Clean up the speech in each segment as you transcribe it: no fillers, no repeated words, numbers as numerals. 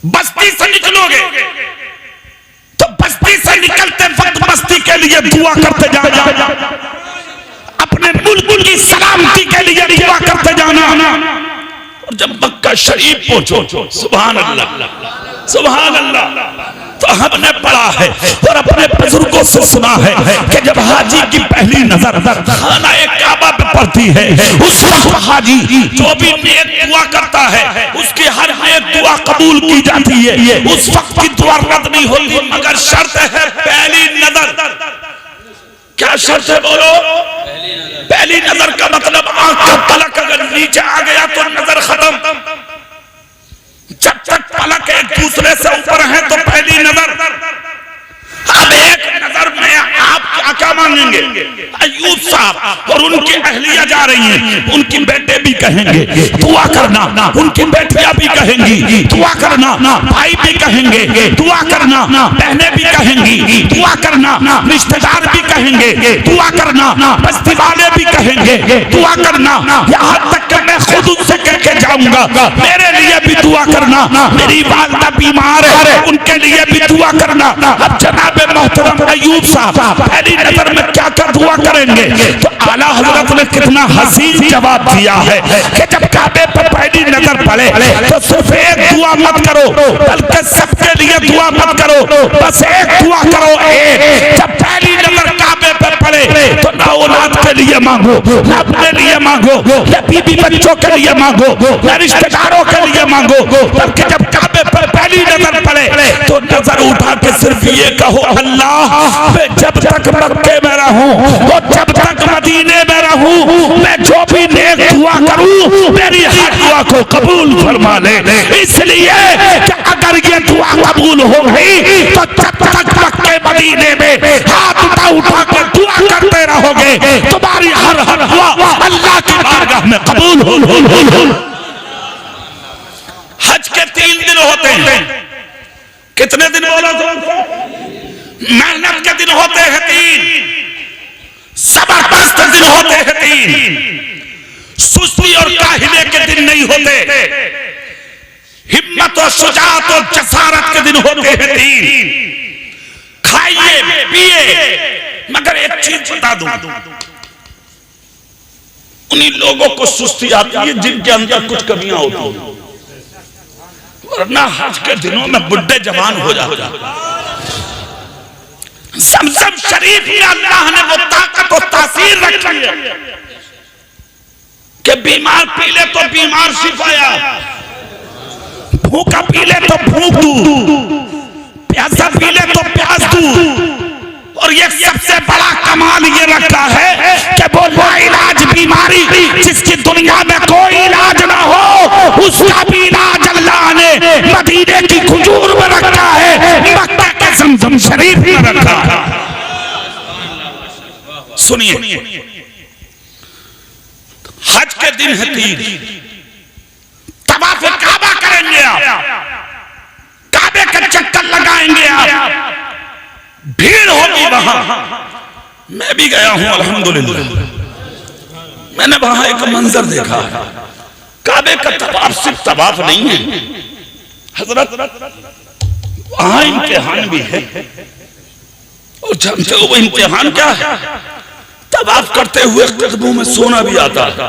बस्ती से निकलोगे तो बस्ती से निकलते वक्त बस्ती के लिए दुआ करते जाना, अपने मुल्क की सलामती के लिए दुआ करते जाना। और जब मक्का शरीफ पहुंचो, सुभान अल्लाह सुभान अल्लाह, तो हमने पढ़ा है और अपने बुजुर्गों से सुना है कि जब हाजी की पहली नजर खाना काबा पे पड़ती है, उस वक्त हाजी जो भी नेक दुआ करता है उसकी हर नेक दुआ कबूल की जाती है। उस वक्त की दुआ रद्द नहीं होती, मगर शर्त है पहली नजर। क्या शर्त है बोलो? पहली नजर का मतलब आंख का पलक अगर नीचे आ गया तो नजर खत्म। जब तक पलक एक दूसरे से ऊपर है तो पहली नजर। अब एक नजर में आप क्या मांगेंगे? अय्यूब साहब और उनकी अहलिया जा रही हैं, उनकी बेटे भी कहेंगे दुआ करना, उनकी बेटियां भी कहेंगी दुआ करना, भाई भी कहेंगे दुआ करना, बहनें भी कहेंगी दुआ करना, रिश्तेदार भी कहेंगे दुआ करना, बस्ती वाले भी कहेंगे दुआ करना। यहाँ तक कि मैं खुद उनसे कह के जाऊंगा मेरे लिए भी दुआ करना, मेरी वालिदा बीमार है उनके लिए भी दुआ करना। अब जनाब मोहतरम अय्यूब साहब पहली नजर में क्या क्या दुआ करेंगे? तो आला हजरत ने कितना हसीन जवाब दिया है कि जब काबे पर पहली नजर पड़े तो सिर्फ एक दुआ मत करो, बल्कि सबके लिए दुआ मत करो, बस एक दुआ करो। एक जब पहली नजर काबे पर पड़े तो ना औलाद के लिए मांगो, ना अपने लिए मांगो, ना बीबी बच्चों के लिए मांगो, ना रिश्तेदारों के लिए मांगो, बल्कि जब काबे पर पहली नजर पड़े तो नजर उठा के सिर्फ ये कहो अल्लाह मैं जब तक मक्के में रहूं और जब तक मदीने में रहूं मैं जो भी नेक दुआ करूं मेरी हर दुआ को कबूल फरमा ले। इसलिए कि अगर ये दुआ कबूल हो गई तो जब तक मक्के मदीने में हाथ उठा कर दुआ करते रहोगे तुम्हारी हर हर दुआ अल्लाह की बारगाह में कबूल हो। हज के 3 दिन होते हैं। कितने दिन बोला तो? मेहनत के दिन होते हैं 3, जबरदस्त दिन होते हैं 3, सुस्ती और काहिले के दिन नहीं होते, हिम्मत और शुजाअत और जसारत के दिन होते हैं 3। खाइए पिए, मगर एक चीज बता दूं, उन्हीं लोगों को सुस्ती आती है जिनके अंदर कुछ कमियां होती हैं, वरना हज के दिनों में बुढ़े जवान हो जाते। ज़मज़म शरीफ में अल्लाह ने वो ताकत और तासीर रखी है कि बीमार पी ले तो बीमार शिफाया, भूखा पी ले तो भूख दूर, प्यासा पी ले तो प्यास दूर। और ये सबसे बड़ा कमाल ये रखा है कि वो लाइलाज बीमारी जिसकी दुनिया में कोई इलाज ना हो उसका भी इलाज अल्लाह ने मदीने की खुजूर में रखा है, मक्का के ज़मज़म शरीफ में रखा है। सुनिए, हज के दिन है 3, तवाफ़ काबा करेंगे आप, काबे का चक्कर लगाएंगे आप, भीड़ होगी वहां। मैं भी गया हूं अल्हम्दुलिल्लाह, मैंने वहां एक मंजर देखा, काबे का तवाफ सिर्फ तवाफ नहीं है हजरत, वहां इम्तिहान भी है। और जानते हो वो इम्तिहान क्या है? तवाफ करते हुए कदमों में सोना भी आता है,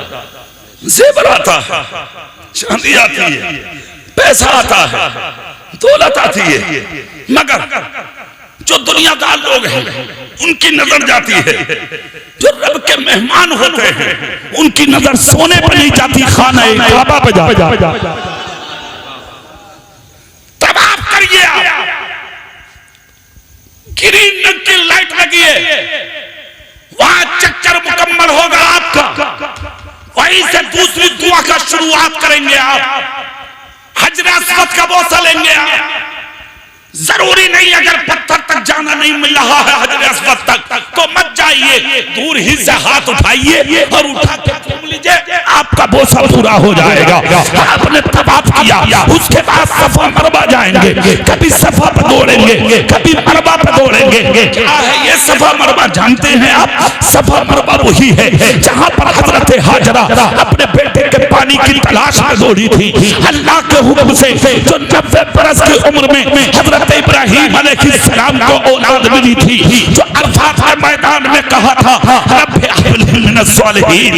जेवर आता है, चांदी आती है, पैसा आता है, दौलत आती है, मगर जो दुनियादार लोग हैं उनकी नजर जाती है, जो रब के मेहमान होते हैं उनकी नजर सोने पर नहीं जाती, खाना काबा पे जाती। तवाफ करिए आप, ग्रीन रंग की लाइट लगी है, वहां चक्कर मुकम्मल होगा आपका, वहीं से दूसरी दुआ का शुरुआत करेंगे आप, हजर अस्वद का बोसा लेंगे आप। जरूरी नहीं अगर पत्थर तक जाना नहीं मिल रहा है हजर अस्वद तक तो मत जाइए, दूर ही से हाथ उठाइए और उठा के घूम लीजिए, आपका बोसा पूरा हो जाएगा। आपने तवाफ किया, उसके बाद सफा मरवा जाएंगे, कभी सफा पर दौड़ेंगे, कभी मरवा पर दौड़ेंगे। क्या है ये सफा मरवा जानते हैं आप? सफा मरवा वही है जहां पर हजरत हाजरा अपने बेटे के पानी की तलाश में दौड़ी थी, अल्लाह के हुक्म से जो 90 बरस की उम्र में हजरत इब्राहीम अलैहिस्सलाम को औलाद मिली थी, जो अरफात के मैदान में कहा था रब्बि हब्ली मिनस सालिहीन,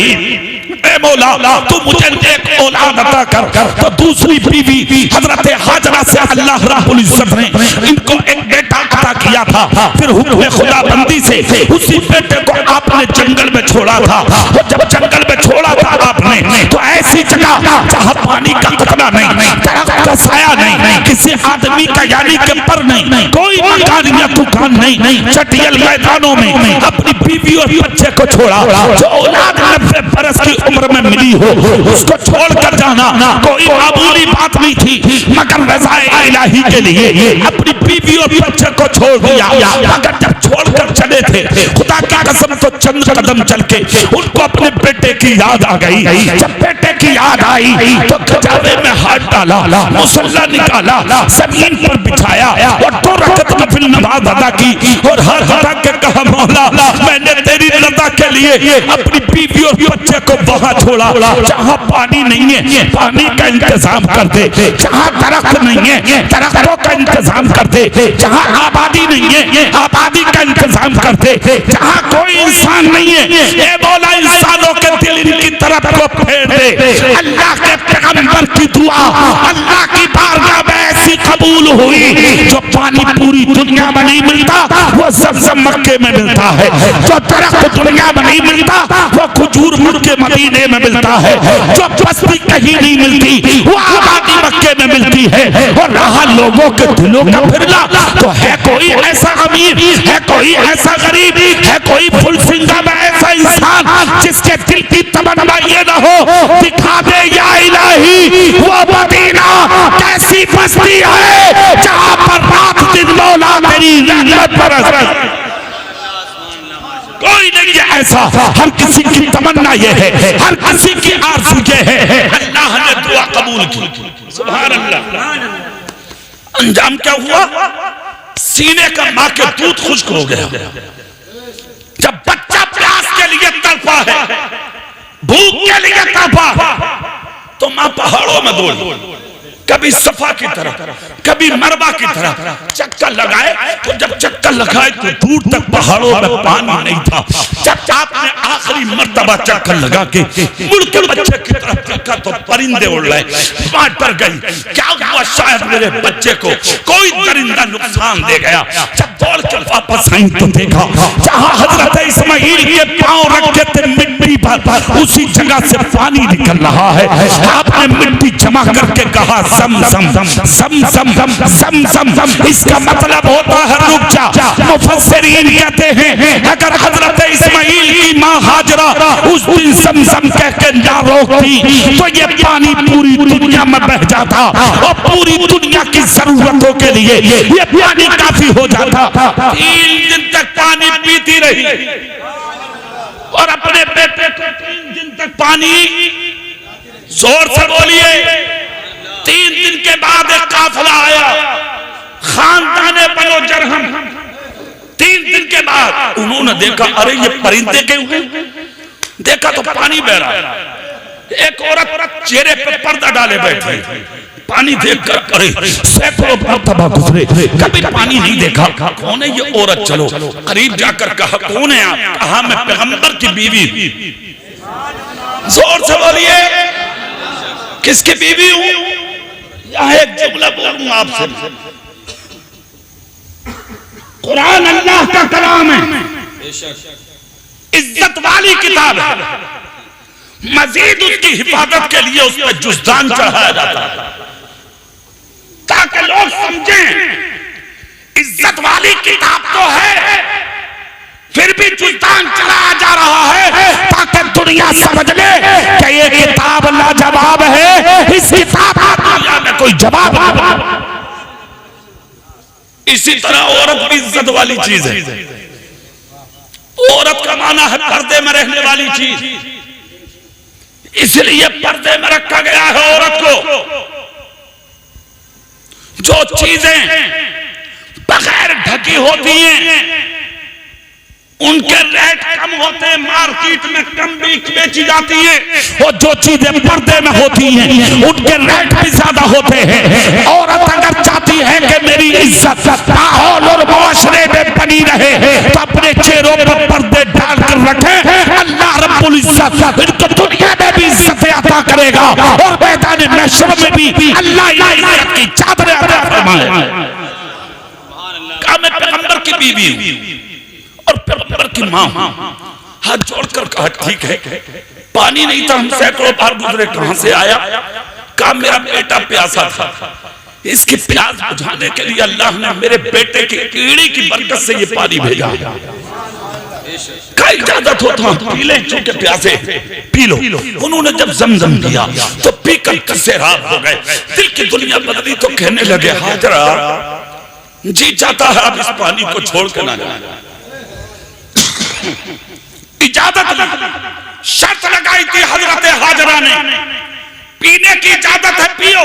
ए मौला तू मुझे एक औलाद अता कर। तो दूसरी बीवी हजरत हाजरा से अल्लाह रब्बुल इज्जत ने इनको एक बेटा अता किया था। फिर हुक्म खुदाबंदी से उसी बेटे को आपने जंगल में छोड़ा था, और जब जंगल में छोड़ा था आपने तो ऐसी जगह जहां पानी का कतरा नहीं, दरख्त का साया नहीं, किसी आदमी का यानी के पर नहीं, कोई मकान या दुकान नहीं, चटियल मैदानों में अपनी बीवी और बच्चे को छोड़ा। जो औलाद 90 बरस की उम्र में मिली हो उसको छोड़कर जाना कोई मामूली बात नहीं थी, मगर रज़ाए इलाही के लिए अपनी बीवी और बच्चे को छोड़ दिया। मगर जब छोड़कर चले थे खुदा की कसम तो चंद कदम चल के उनको अपने बेटे की याद आ गई। जब बेटे की याद आई तो गजावे में हाथ डाला, मुसल्ला निकाला, जमीन पर बिछाया और 2 रकात नफिल नमाज अदा की, और हर हटा के कहा मौला मैंने तेरी रज़ा के लिए अपनी बीवी और बच्चे को वहां छोड़ा जहां पानी नहीं है, पानी का इंतजाम कर दे, जहां दरख्त नहीं है दरख्तों का इंतजाम कर दे, जहां आबादी नहीं है आबादी का इंतजाम कर दे, जहां कोई इंसान नहीं है ए मौला इंसानों के दिल इनकी तरफ को फेर दे। अल्लाह के पैगंबर की दुआ अल्लाह की बारगाह में ऐसी कबूल हुई, जो पानी पूरी दुनिया में नहीं मिलता वो ज़मज़म मक्के में मिलता है, जो दरख्त दुनिया में नहीं मिलता वो खजूर मक्के मदीने में मिलता है, जो बस्ती कहीं नहीं मिलती वो आबादी मक्के में मिलती है। और रहा लोगों के दिलों का फिरना, तो है कोई ऐसा अमीर, है कोई ऐसा गरीब, है कोई फुलसिंगा में ऐसा इंसान जिसके दिल की तमन्ना ये न हो दिखा दे या इलाही वो मदीना कैसी बस्ती है जहां पर रात दिन मौला तेरी रहमत बरस। कोई नहीं है ऐसा, हर किसी की तमन्ना ये है, हर किसी की आरज़ू ये है। अल्लाह ने दुआ कबूल की, सुभान अल्लाह। अंजाम क्या हुआ? सीने का मां के दूध खुश्क हो गया। जब बच्चा प्यास के लिए तड़पा है, भूख के लिए तड़पा, तो मां पहाड़ों में दौड़ी, कभी सफा की तरफ कभी मरबा की तरफ चक्कर लगाए। तो जब चक्कर लगाए तो दूर तक पहाड़ों में पानी नहीं था। जब आपने आखिरी मर्तबा चक्कर लगा के मुड़ के बच्चे की तरफ देखा तो परिंदे उड़ रहे, बात पर गई क्या हुआ शायद मेरे बच्चे को कोई परिंदा नुकसान दे गया। जब दौड़ के वापस आई तो देखा जहां हजरत इस्माइल के पांव रखे थे मिट्टी पर उसी जगह से पानी निकल रहा है। आपने मिट्टी जमा करके कहा सम सम सम सम सम सम सम सम, इसका मतलब होता है रुक जा। मुफस्सिरीन कहते हैं अगर हजरत इस्माइल की मां हाजरा उस दिन सम सम कह के ना रोकती तो ये पानी पूरी दुनिया में बह जाता और पूरी दुनिया की जरूरतों के लिए ये पानी काफी हो जाता। 3 दिन तक पानी पीती रही और अपने बेटे को 3 दिन तक पानी, जोर से बोलिए, 3 दिन के बाद एक काफिला आया, खानदाने बनो जरहम। 3 दिन के बाद उन्होंने देखा अरे ये परिंदे क्यों हैं, देखा तो पानी बह रहा। एक औरत चेहरे पे पर्दा डाले बैठी, पानी देखकर अरे सैकड़ों मरतबा गुजरे, कभी पानी नहीं देखा। कौन है ये औरत? चलो करीब जाकर कहा कौन है आप? कहा मैं पैगंबर की बीवी। जोर से बोलिए, किसकी बीवी हूं? यहां एक जुमला बोलूंगा आपसे, कुरान अल्लाह का कलाम है, इज्जत वाली किताब है, मजीद उसकी हिफाजत के लिए उस पर जुज़दान चढ़ाया जाता है ताकि लोग समझें इज्जत वाली किताब तो है फिर भी जुज़दान चढ़ाया जा रहा है ताकि दुनिया समझ ले कि ये किताब लाजवाब है, इस किताब दुनिया में कोई जवाब नहीं। इसी तरह औरत भी इज्जत वाली चीज है। औरत का माना है पर्दे में रहने वाली चीज, इसलिए पर्दे में रखा गया है औरत को। जो चीजें बगैर ढकी होती हैं उनके रेट कम होते हैं, मार्केट में कम बेची जाती है। वो जो चीजें पर्दे में होती हैं उनके रेट भी ज्यादा होते हैं। औरत अगर चाहती है कि मेरी इज्जत माहौल और मुआशरे में बनी रहे तो अपने चेहरों पर पर्दे डालकर रखे। अल्लाह रब्बुल इज्जत इनको दुनिया में भी इज्जत अता करेगा और मैदान महशर में भी अल्लाह इज्जत की चादर अता फरमाए। मैं पैगंबर की बीवी हूं और पैगंबर की मां, हाथ जोड़कर कहा ठीक है, पानी नहीं था, हम सैकड़ों बार गुजरे, कहां से आया? कहा मेरा बेटा प्यासा था, इसकी प्यास बुझाने के लिए अल्लाह ने मेरे बेटे की कीड़ी की बरकत से ये पानी भेजा। का इजाजत हो तो पी ले, चूंकि प्यासे, पी लो। उन्होंने जब जमजम पिया तो पीकर कसे रात हो गए, दिल की दुनिया बदली तो कहने लगे हाजरा जी चाहता है अब इस पानी को छोड़ कर ना जाए। इजाजत शर्त लगाई थी हजरत हाजरा ने, पीने की इजाजत है, पियो,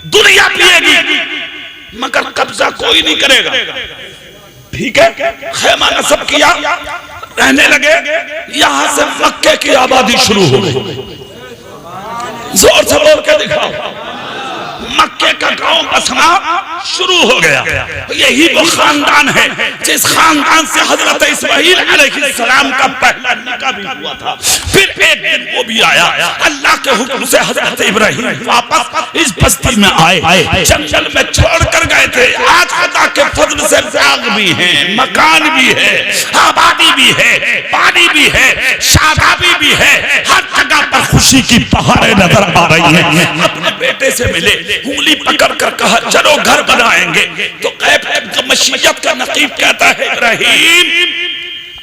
दुनिया पिएगी मगर कब्जा कोई नहीं करेगा। ठीक है, खैमा नस्ब किया, रहने लगे। यहां से मक्के की आबादी शुरू हो गई। जोर से बोल के दिखाओ, मक्के का गांव बसना शुरू हो गया। यही वो खानदान है जिस खानदान से हजरत इस्माइल अलैहिस्सलाम का पहला निकाह भी हुआ था। फिर एक दिन वो भी आया, अल्लाह के हुक्म से हजरत इब्राहिम वापस इस बस्ती में आए। जंगल में छोड़ कर गए थे। आज खुदा के फजल से बाग भी है, मकान भी है, आबादी भी है, पानी भी है, शादाबी भी है, हर जगह पर खुशी की बहारें नजर आ रही हैं। अपने बेटे से मिले, उंगली पकड़ कर कहा चलो घर बनाएंगे। तो मशीयत का नकीब कहता है इब्राहिम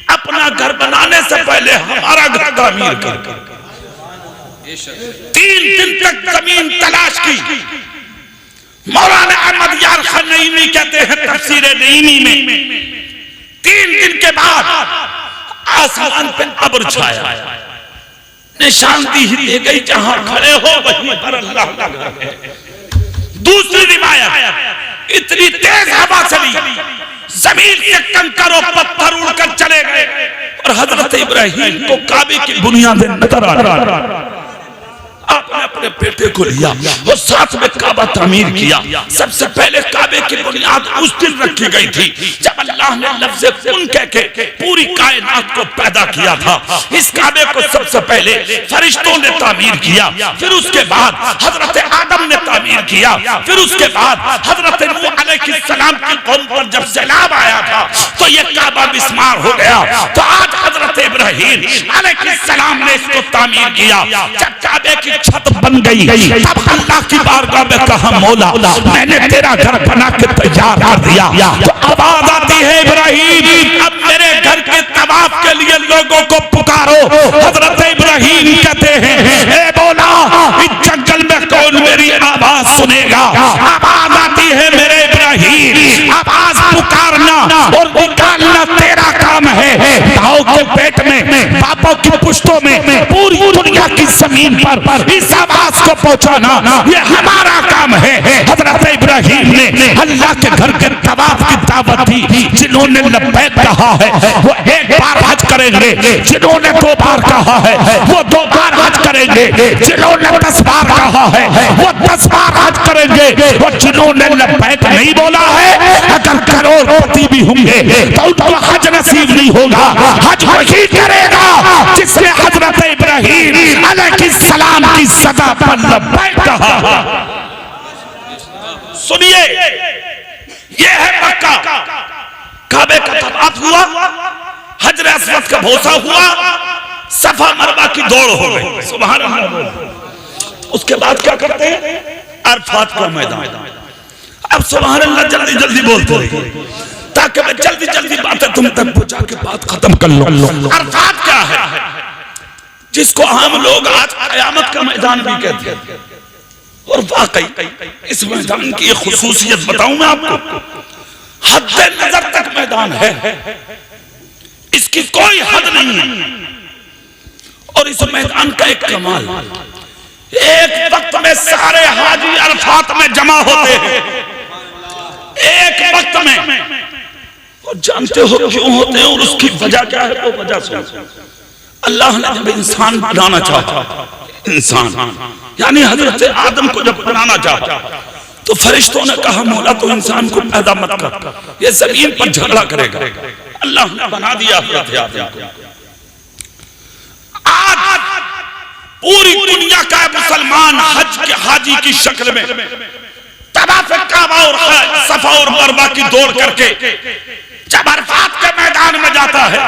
अपना घर बनाने से पहले हमारा घर तामीर कर। 3 दिन तक जमीन तलाश की। मौलाना अहमद यार खान नईमी कहते हैं तफसीर नईमी में 3 दिन के बाद आसमान पे अब्र छाया, निशानदी ही गई जहां खड़े हो वहीं पर अल्लाह का घर है। दूसरी रिवायत, इतनी तेज हवा चली जमीन से कंकर और पत्थर उड़कर चले गए और हजरत इब्राहिम को काबे की बुनियादें नजर आ रही। आपने अपने बेटे को लिया और साथ में काबा तामीर किया। सबसे पहले काबे की बुनियाद उस दिन रखी गई थी जब अल्लाह ने लफ्ज़ कुन कह के पूरी कायनात को पैदा किया था। इस काबे को सबसे पहले फरिश्तों ने तामीर किया, फिर उसके बाद हजरत आदम ने तामीर किया, फिर उसके बाद हजरत नूह अलैहिस्सलाम की कौम पर जब सैलाब आया था तो यह काबा बिस्मार हो गया। तो आज हजरत इब्राहिम अलैहिस्सलाम ने इसको तामीर किया। जब काबे की छत बन गई तब अल्लाह की बारगाह में कहा मौला मैंने तेरा घर बना के तैयार कर दिया। तो आवाज आती है इब्राहिम अब मेरे घर के तवाफ के लिए लोगों को पुकारो। हजरत इब्राहिम कहते हैं ए मौला इस जंगल में कौन मेरी आवाज सुनेगा? आवाज आती है मेरे इब्राहिम आवाज पुकारना और निकालना तेरा काम है। भाव के पेट में, बापों की पुश्तों में, पूरी दुनिया की जमीन पर इस आवाज को पहुंचाना ये हमारा काम है। हजरत इब्राहिम ने अल्लाह के घर के तवाफ की दावत दी। जिन्होंने लब्बैक कहा है वो एक बार हज करेंगे, जिन्होंने 2 बार कहा है वो 2 बार हज करेंगे, जिन्होंने 10 बार कहा है वो 10 बार हज करेंगे। और जिन्होंने लब्बैक नहीं बोला है अगर करोड़पति भी होंगे तो उनको हज नसीब नहीं होगा। हज वही करेगा जिसने हजरत इब्राहिम अलैहिस्सलाम की सदा पर लब्बैक कहा। सुनिए ये है मक्का, काबे का तवाफ हुआ, हजर अस्वद का भोसा हुआ, सफा मरवा की दौड़ हो गई। सुभान अल्लाह। उसके बाद क्या करते हैं? अरफात का मैदान। अब सुभान अल्लाह जल्दी जल्दी बोलते रहिए ताकि मैं जल्दी जल्दी बातें तुम तक पहुंचा के बात खत्म कर लो। अरफात क्या है जिसको हम लोग आज क़यामत का मैदान भी कहते हैं। और वाकई इस मैदान की एक खुसूसियत बताऊं मैं आपको, हद नजर तक मैदान है, इसकी कोई हद नहीं है। और इस मैदान का एक कमाल, एक वक्त में सारे हाजी अरफात में जमा होते हैं। एक वक्त में और जानते हो क्यों होते हैं और उसकी वजह क्या है? वो वजह सुनो। अल्लाह ने जब इंसान बनाना चाहा, इंसान यानी हजरत आदम को जब बनाना चाहा, तो फरिश्तों ने कहा मौला तो इंसान को पैदा मत कर, ये जमीन पर झगड़ा करेगा। अल्लाह ने बना दिया हजरत आदम को। आज पूरी दुनिया का मुसलमान हज के हाजी की शक्ल में तवाफ काबा और सफा और मरवा की दौड़ करके जब अरफात के मैदान में जाता है,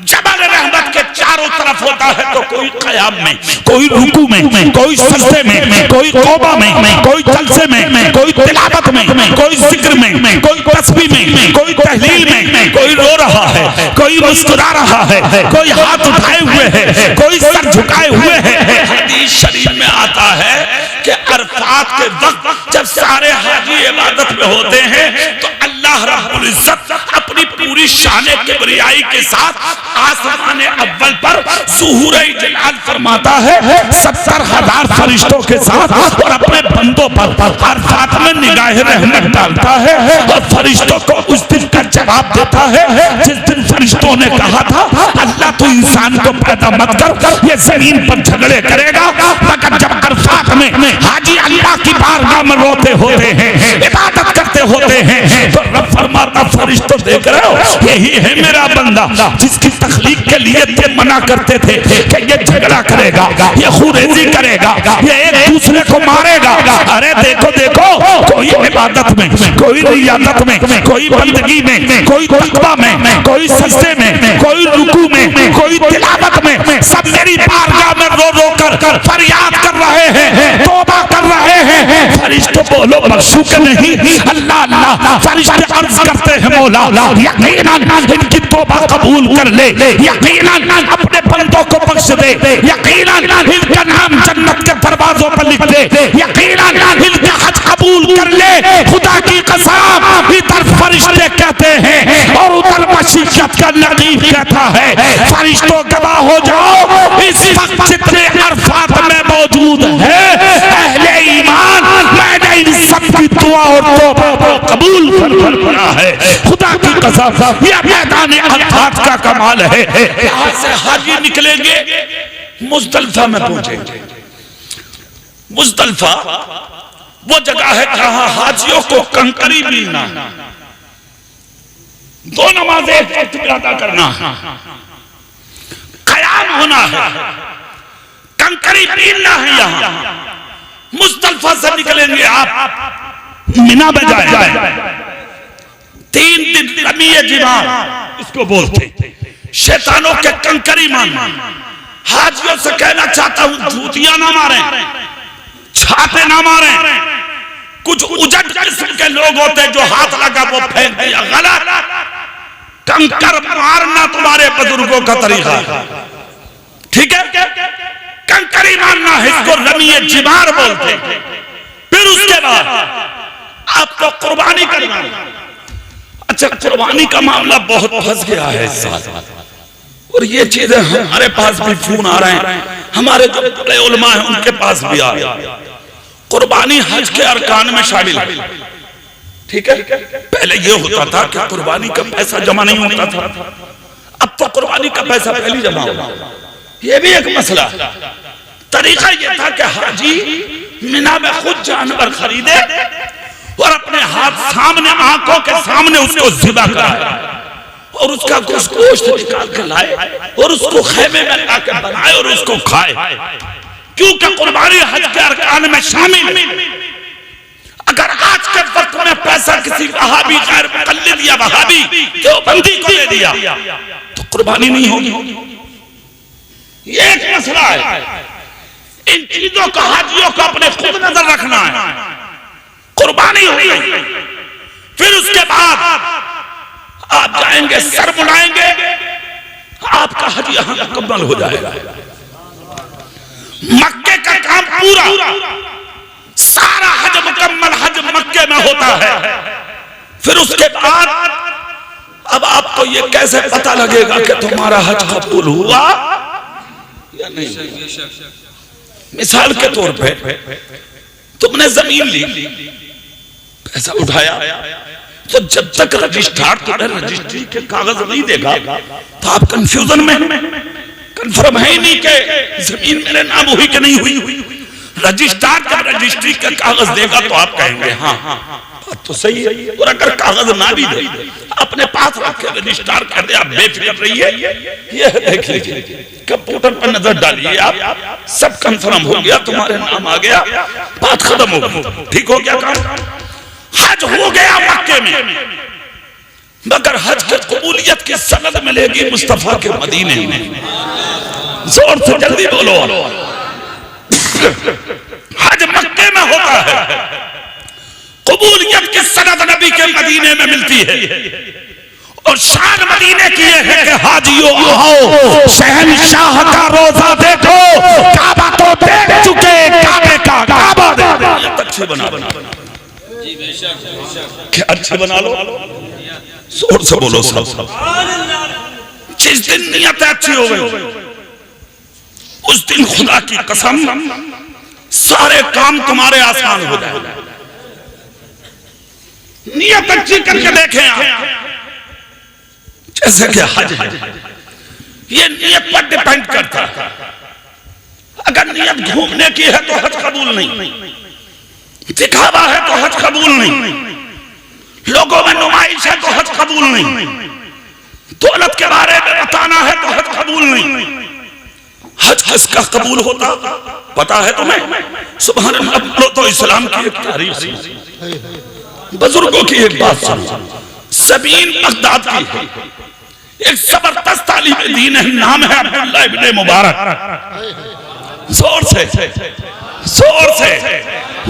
जबल रहमत के चारों तरफ होता है, तो कोई क़याम में, कोई रुकू में, कोई सजदे में, कोई तौबा में, कोई जलसे में, कोई तिलावत में, कोई जिक्र में, कोई तस्बीह में, कोई तहलील में, कोई रो रहा है, कोई मुस्कुरा रहा है, कोई हाथ उठाए हुए है, कोई सर झुकाए हुए है। हदीस शरीफ में आता है कि अरफात के वक्त जब सारे हाजी इबादत में होते हैं, तो अल्लाह रब्बुल इज्जत अपनी पूरी शान किबरियाई के साथ आसमान अव्वल पर ज़ुहूर-ए जलाल फरमाता है 70,000 फरिश्तों के साथ, और अपने बंदों पर अरफात में निगाह रहमत डालता है और फरिश्तों को उस दिन का जवाब देता है जिस दिन फरिश्तों ने कहा था अल्लाह तू इंसान को पैदा मत कर, ये जमीन पर झगड़े करेगा। मगर जब अरफात में हाजी अल्लाह की बारगाह में रोते होते हैं, इबादत करते होते हैं, तो रब फरमाता फरिश्तों देख रहे हो यही है मेरा बंदा जिसकी तखलीक के लिए ये मना करते थे कि ये झगड़ा करेगा, ये खुरेजी करेगा, ये एक दूसरे को मारेगा। अरे देखो देखो, कोई इबादत में, कोई रियादत में, कोई बंदगी में, कोई तकवा में, कोई सजदे में, कोई रुकू में, कोई तिलावत में, सब मेरी बारगाह में रो रो कर फरियाद कर रहे हैं, तौबा कर रहे हैं। फरिश्तों बोलो बख्शू के नहीं, अल्लाह अल्लाह। फरिश्ते अर्ज करते हैं मौला यकीनन इनकी तौबा कबूल कर ले, यकीनन अपने बंदों को बख्श दे, यकीनन इनका नाम जन्नत के दरवाजों पर लिख दे, यकीनन इनका हज कबूल कर ले। खुदा की कसम इधर फरिश्ते कहते हैं और उधर मशीयत का नकीब कहता है। फरिश्तों गवाह हो जाओ, इस वक्त जितने अरफात में मौजूद है अहले ईमान, मैंने इन सब की दुआ और तौबा को कबूल कर पड़ा है। खुदा की कसम यह मैदान अरफात का कमाल है। यहाँ से हाजी निकलेंगे, मुज़दलिफा में पहुंचेंगे। मुज़दलिफा वो जगह है जहां हाजियों को कंकरी बीनना, 2 नमाजें एक वक्त में अदा करना, क़याम होना है, कंकरी बीनना है। यहाँ मुज़दलिफा से निकलेंगे आप मिना में जाए, 3 दिन रमीए जिमार इसको बोलते, शैतानों के कंकरी मारना। हाजियों से कहना चाहता हूं जूतियां ना मारें, छाते ना मारें। कुछ उजट किस्म के लोग होते हैं जो हाथ लगा वो फेंक दिया, गलत। कंकर मारना तुम्हारे बुजुर्गों का तरीका है, ठीक है? कंकरी मारना है, इसको रमीए जिमार बोलते। फिर उसके बाद आपको कुर्बानी करना है। अच्छा, कुर्बानी का मामला बहुत फंस गया है इस साल, और ये चीजें हमारे पास भी फोन आ रहे हैं, हमारे जो बड़े उलमा हैं उनके पास भी आ रहे हैं। कुर्बानी हज के अरकान में शामिल है, ठीक है? पहले ये होता था कि कुर्बानी का पैसा जमा नहीं होता था, अब तो कुर्बानी का पैसा पहले जमा होगा। ये भी एक मसला। तरीका ये था कि हाजी मिना में खुद जानवर खरीदे और अपने हाथ सामने, आंखों के सामने उसको ज़िबा कराए और उसका गोश्त निकाल कर लाए और उसको खेमे में लाकर बनाए और उसको खाए, क्योंकि कुर्बानी हज के अरकान में शामिल। अगर आज के वक्त में पैसा किसी वहाबी गैर मुक़ल्लिद या वहाबी देवबंदी को दे दिया तो कुर्बानी नहीं होगी। ये एक मसला है। इन चीजों को हाजियों को अपने खुद नजर रखना है। कुर्बानी हुई, फिर उसके बाद आप जाएंगे, सर मुड़ाएंगे, आपका हज यहां मुकम्मल हो जाएगा। मक्के का काम पूरा, सारा हज मुकम्मल हज मक्के में होता है। फिर उसके बाद अब आपको ये कैसे पता लगेगा कि तुम्हारा हज कबूल हुआ या नहीं? मिसाल के तौर पे तुमने जमीन ली, पैसा उठाया, तो जब तक रजिस्ट्रार तुम्हें रजिस्ट्री के कागज नहीं देगा तो आप कंफ्यूजन में, कंफर्म है ही नहीं कि जमीन मेरे नाम हुई कि नहीं हुई। रजिस्ट्रार जब रजिस्ट्री का कागज देगा तो आप कहेंगे हाँ बात तो सही है। और अगर कागज ना भी दे, अपने पास रखे रजिस्ट्रार कर दे, आप बेफिक्र रहिए, ये देख लीजिए कंप्यूटर पर नजर डालिए, आप सब कंफर्म हो गया, तुम्हारे नाम आ गया, बात खत्म हो गई, ठीक हो गया काम। हज हो गया मक्के में, मगर हज की कबूलियत की सनद मिलेगी मुस्तफा के मदीने में। जोर से जल्दी बोलो, हज मक्के में होता है, कबूलियत की सनद नबी के मदीने में मिलती है। और शान मदीने की है कि हाजियों आओ, शहंशाह का रोजा देखो, काबा तो देख चुके, काबे का काबा देखो। अच्छे बना क्या अच्छे बना लो, जोर से बोलो सब। जिस दिन नियत अच्छी हो गई उस दिन खुदा की कसम सारे काम तुम्हारे आसान हो जाए। नियत अच्छी करके देखें आप, जैसे कि हज है, ये नियत पर डिपेंड करता है। अगर नियत घूमने की है तो हज कबूल नहीं, दिखावा है तो हज कबूल नहीं, लोगों में नुमाइश है तो हज कबूल नहीं, दौलत के बारे में बताना है तो हज कबूल नहीं। हज का कबूल होता पता है तुम्हें? सुभान अल्लाह। तो इस्लाम की एक तारीख, बुजुर्गों की एक बात सुनो, सबीन बगदाद की है, एक जबरदस्त तालिब दीन है, नाम है अब्दुल्लाह इब्ने मुबारक। जोर से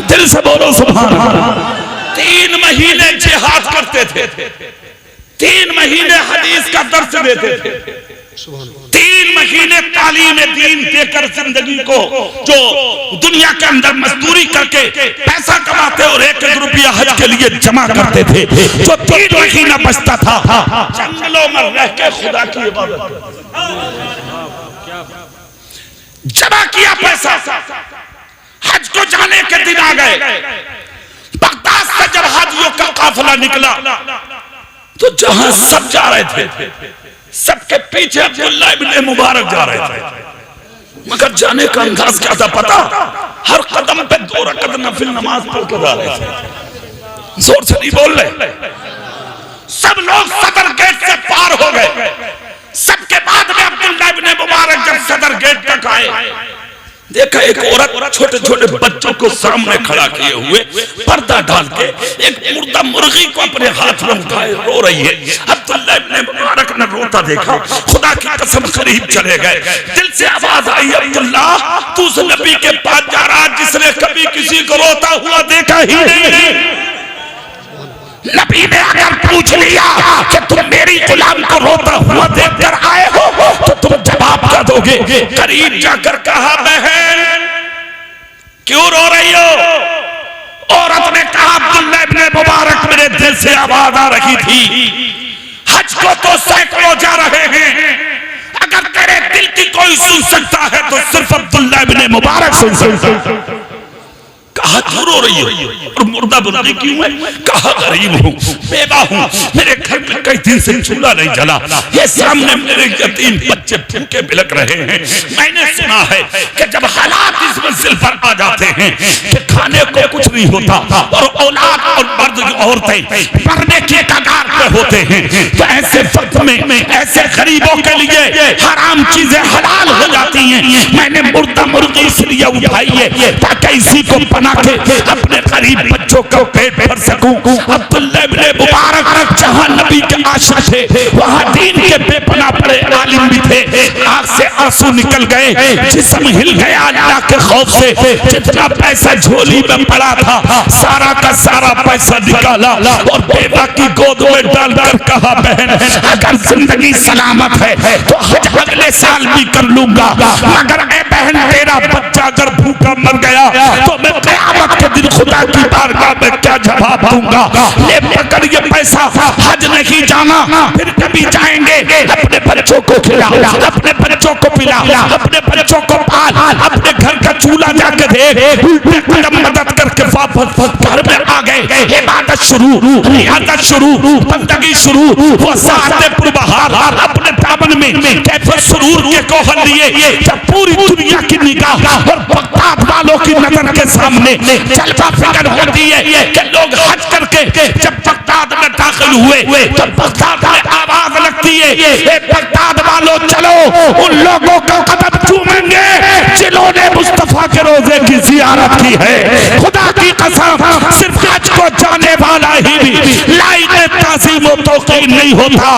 दिल से बोलो सुभान अल्लाह। 3 महीने जिहाद करते थे, 3 महीने हदीस का दर्स देते थे, 3 महीने तालीम दीन देकर जिंदगी को जो दुनिया के अंदर मजदूरी करके पैसा कमाते और 1-1 रुपया हज के लिए जमा करते थे। जो 3 महीना बचता था जंगलों में रह के खुदा की इबादत जमा किया पैसा। हज को जाने के दिन आ गए, बगदाद से जब हाजियों का काफिला निकला तो जहां सब जा रहे थे सबके पीछे अब्दुल्लाह इब्ने मुबारक जा रहे थे, मगर जाने का अंदाज क्या था पता? हर कदम पे 2 रकात नफिल नमाज पढ़ के जा रहे थे। जोर से नहीं बोल रहे। सब लोग सदर गेट से पार हो गए, सबके बाद में अब्दुल्लाह इब्ने मुबारक जब सदर गेट तक आए, देखा एक औरत छोटे छोटे बच्चों को सामने खड़ा किए हुए पर्दा डाल के एक मुर्दा मुर्गी को अपने हाथ में उठाए रो रही है। अब्दुल्लाह इब्ने मुबारक ने रोता देखा, खुदा की कसम करीब चले गए। दिल से आवाज आई, अब्दुल्लाह तू उस नबी के पास जा रहा जिसने कभी किसी को रोता हुआ देखा ही नहीं। नबी ने अगर पूछ लिया कि तुम मेरी गुलाम को रोता हुआ देखकर आए हो तो तुम जवाब क्या दोगे? करीब जाकर कहा, बहन क्यों रो रही हो? औरत ने कहा, अब्दुल्लाह इब्ने मुबारक मेरे दिल से आवाज आ रही थी, हज को तो सैकड़ों जा रहे हैं, अगर तेरे दिल की कोई सुन सकता है तो सिर्फ अब्दुल्लाह इब्ने मुबारक सुन सकता है। कहा क्यों रो रही हो? और मुर्दा बुर्दी क्यों है? कहा गरीब हूँ, बेवा हूँ, मेरे घर में कई दिन से चूल्हा नहीं जला, ये सामने मेरे यतीम बच्चे भूखे बिलक रहे हैं। मैंने सुना है कि जब हालात इस मंजिल पर आ जाते हैं कि खाने को कुछ नहीं होता और औलाद और मर्द औरतें मरने के कगार पे होते हैं, तो ऐसे वक्त में ऐसे गरीबों के लिए हराम चीजें हलाल हो जाती हैं। मैंने मुर्दा मुर्गी इसलिए उठाई है ताकि इसी को बना के अपने गरीब बच्चों का पेट भर सकूं। अब्दुल्लाह इब्ने मुबारक जहां नबी के आशिक थे वहां दीन के बेपनाह बड़े आलिम भी थे। आंख से आंसू निकल गए, जिस्म हिल गया अल्लाह के खौफ से। जितना पैसा झोली में पड़ा था सारा का सारा पैसा निकाला और बेवा की गोद में डालकर कहा, बहन अगर जिंदगी सलामत है तो हज अगले साल भी कर लूंगा, मगर ए बहन तेरा बच्चा अगर भूखा मर गया तो मैं क़यामत के दिन खुदा की बारगाह में क्या जवाब दूंगा? ले मगर ये पैसा हज नहीं जाना, फिर कभी जाएंगे। अपने बच्चों को खिला, अपने बच्चों को पिला, अपने बच्चों को पाल, अपने घर का चूल्हा जाके देख, मदद करके वापस घर में आ गए। इबादत शुरू, रियादत शुरू, बंदगी शुरू, वो साते पुरबहार अपने दामन में कैफे सुरूर के कोहल लिए जब पूरी दुनिया की निगाह और बगदाद वालों की नजर के सामने जलवा फिकर होती है कि लोग हज करके जब बगदाद में दाखिल हुए तो बगदाद में आवाज लगती है, ए बगदाद वालों चलो उन लोगों को कदम चूमेंगे जिन्होंने मुस्तफा के रोजे की जियारत की है। खुदा की कसम सिर्फ हज को जाने वाला ही भी लाइक ताज़ीम व तौक़ीर नहीं होता,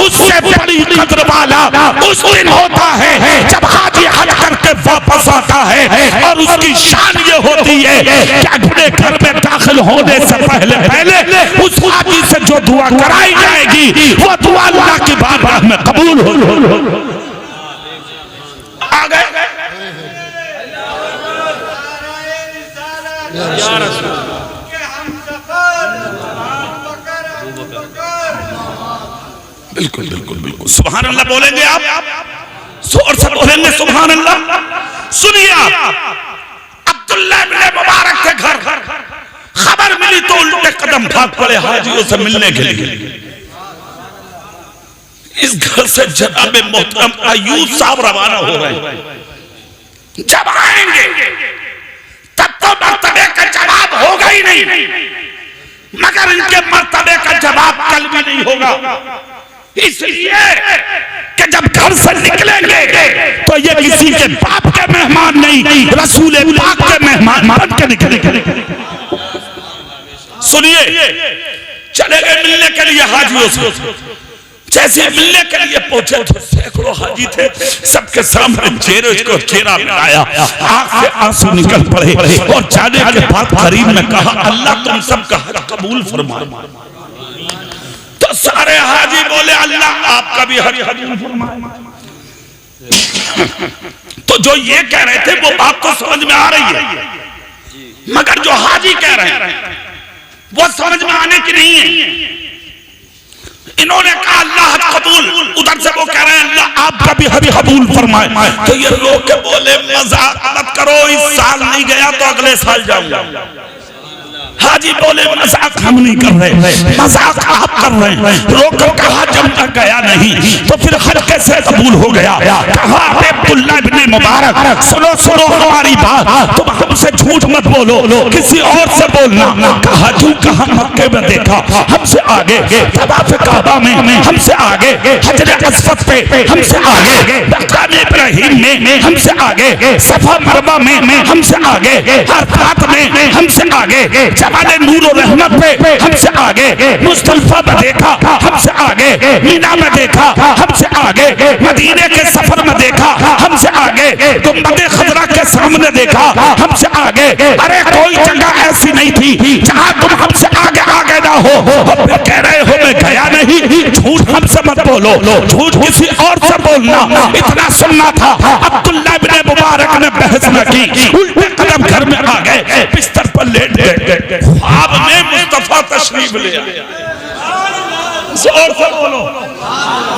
उससे बड़ी कद्र वाला उस दिन होता है जब हाजी हज करके वापस आता है और उसकी शान ये होती है कि अपने घर में दाखिल होने से पहले पहले उस हाजी से जो दुआ कराई जाएगी वो दुआ अल्लाह की बारगाह में कबूल हो। आ गए बिल्कुल बिल्कुल बिल्कुल सुभान अल्लाह बोलेंगे आप, जोर से बोलेंगे सुभान अल्लाह। सुनिए आप, अब्दुल्लाह इब्न मुबारक के घर खबर मिली तो उल्टे कदम भाग पड़े हाजियों से मिलने के लिए। इस घर से जनाब मोहतरम अयूब साहब रवाना हो रहे हैं। जब आएंगे तब तो मर्तबे का जवाब होगा ही नहीं, मगर इनके मर्तबे का जवाब कल भी नहीं होगा, इसलिए कि जब घर से निकलेंगे तो ये किसी के बाप के मेहमान नहीं, रसूल पाक के मेहमान बन के निकलेंगे। सुनिए, चले गए मिलने के लिए हाजियों से। जैसे मिलने के लिए पहुंचे तो सैकड़ों हाजी थे, सबके सामने चेहरा मिलाया, आंख से आंसू निकल पड़े और जाने के बाद करीब में कहा, अल्लाह तुम सबका हज कबूल फरमा। तो सारे हाजी बोले, अल्लाह आपका भी हज कबूल फरमा। तो जो ये कह रहे थे वो बात तो समझ में आ रही है, मगर जो हाजी कह रहे हैं वो समझ में आने की नहीं है। इन्होंने कहा अल्लाह कबूल, उधर से वो कह रहे हैं अल्लाह आपका भी हज कबूल फरमाए। तो ये लोग के बोले मजाक मत करो, इस साल नहीं गया तो अगले साल जाऊंगा। हाजी बोले मजाक हम नहीं कर रहे, मजाक आप कर रहे हैं। रोकर कहा जब तक गया नहीं तो फिर हज कैसे कबूल हो गया। कहा अब्दुल्लाह इब्न मुबारक सुनो सुनो हमारी बात, तुम हमसे झूठ मत बोलो, किसी और से बोलना। कहा क्यों? कहा मक्के में देखा हमसे आगे, तवाफ काबा में हमसे आगे, हजर अस्वद पे हमसे आगे, मकाम इब्राहिम में हमसे आगे, सफा मरवा में हमसे आगे, अरफात में हमसे आगे, जबाल नूर और रहमत पे हमसे आगे, मुस्तल्फा में देखा हमसे आगे, मीना में देखा हमसे आगे, मदीने के सफर में देखा हमसे आगे, गुंबद खजरा के सामने देखा हमसे आगे। अरे कोई जगह ऐसी नहीं थी जहां तुम हमसे आगे आगे ना हो। और फिर कह रहे हो मैं गया नहीं, झूठ हमसे मत बोलो, झूठ किसी और से बोलना। इतना सुनना था। अब्दुल्लाह इब्न मुबारक ने बहस न की, उल्टे कदम घर में आ गए, बिस्तर पर लेट गए। ख्वाब में मुस्तफा तशरीफ ले आए। जोर से बोलो,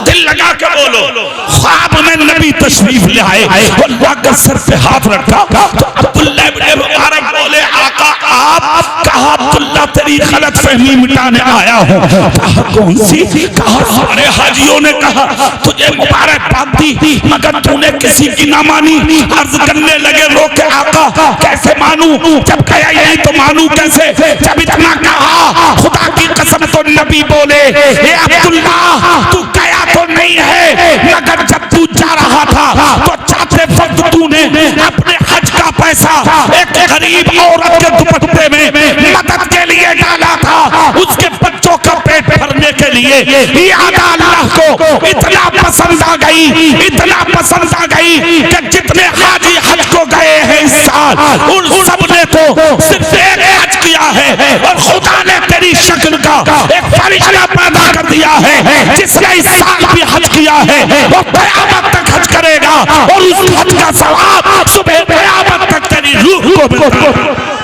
दिल लगा के बोलो, ख्वाब में नबी तशरीफ ले आए। अल्लाह के सर पे हाथ रखा तो अब्दुल्लाह इब्न मुबारक बोले आका आप। कहा अब्दुल्लाह तेरी गलत फहमी मिटाने आया हूँ। कहा कौन सी? कहा सारे हाजियों ने कहा तुझे मुबारकबाद दी मगर तूने किसी की ना मानी। अर्ज करने लगे रोके आका कैसे मानू, जब कहा यही तो मानू कैसे। जब इतना कहा खुदा की कसम तो नबी बोले अब्दुल्लाह तू गया तो नहीं है, मगर जब तू जा रहा था तो जाते वक्त तूने अपने हज का पैसा एक गरीब औरत के दुपट्टे में मदद के लिए डाला था, उसके बच्चों का पेट भरने के लिए। ये अदा अल्लाह को इतना पसंद आ गई, इतना पसंद आ गई कि जितने हाजी हज को गए हैं इस साल उन सब ने तो सिर्फ एक हज किया है और खुदा ने तेरी शक्ल का एक फरिश्ता पैदा कर दिया है जिसने इस साल भी हज किया है वो क़यामत तक हज करेगा और उस हज का सवाब सुबह क़यामत तक तेरी रूह को मिलेगा।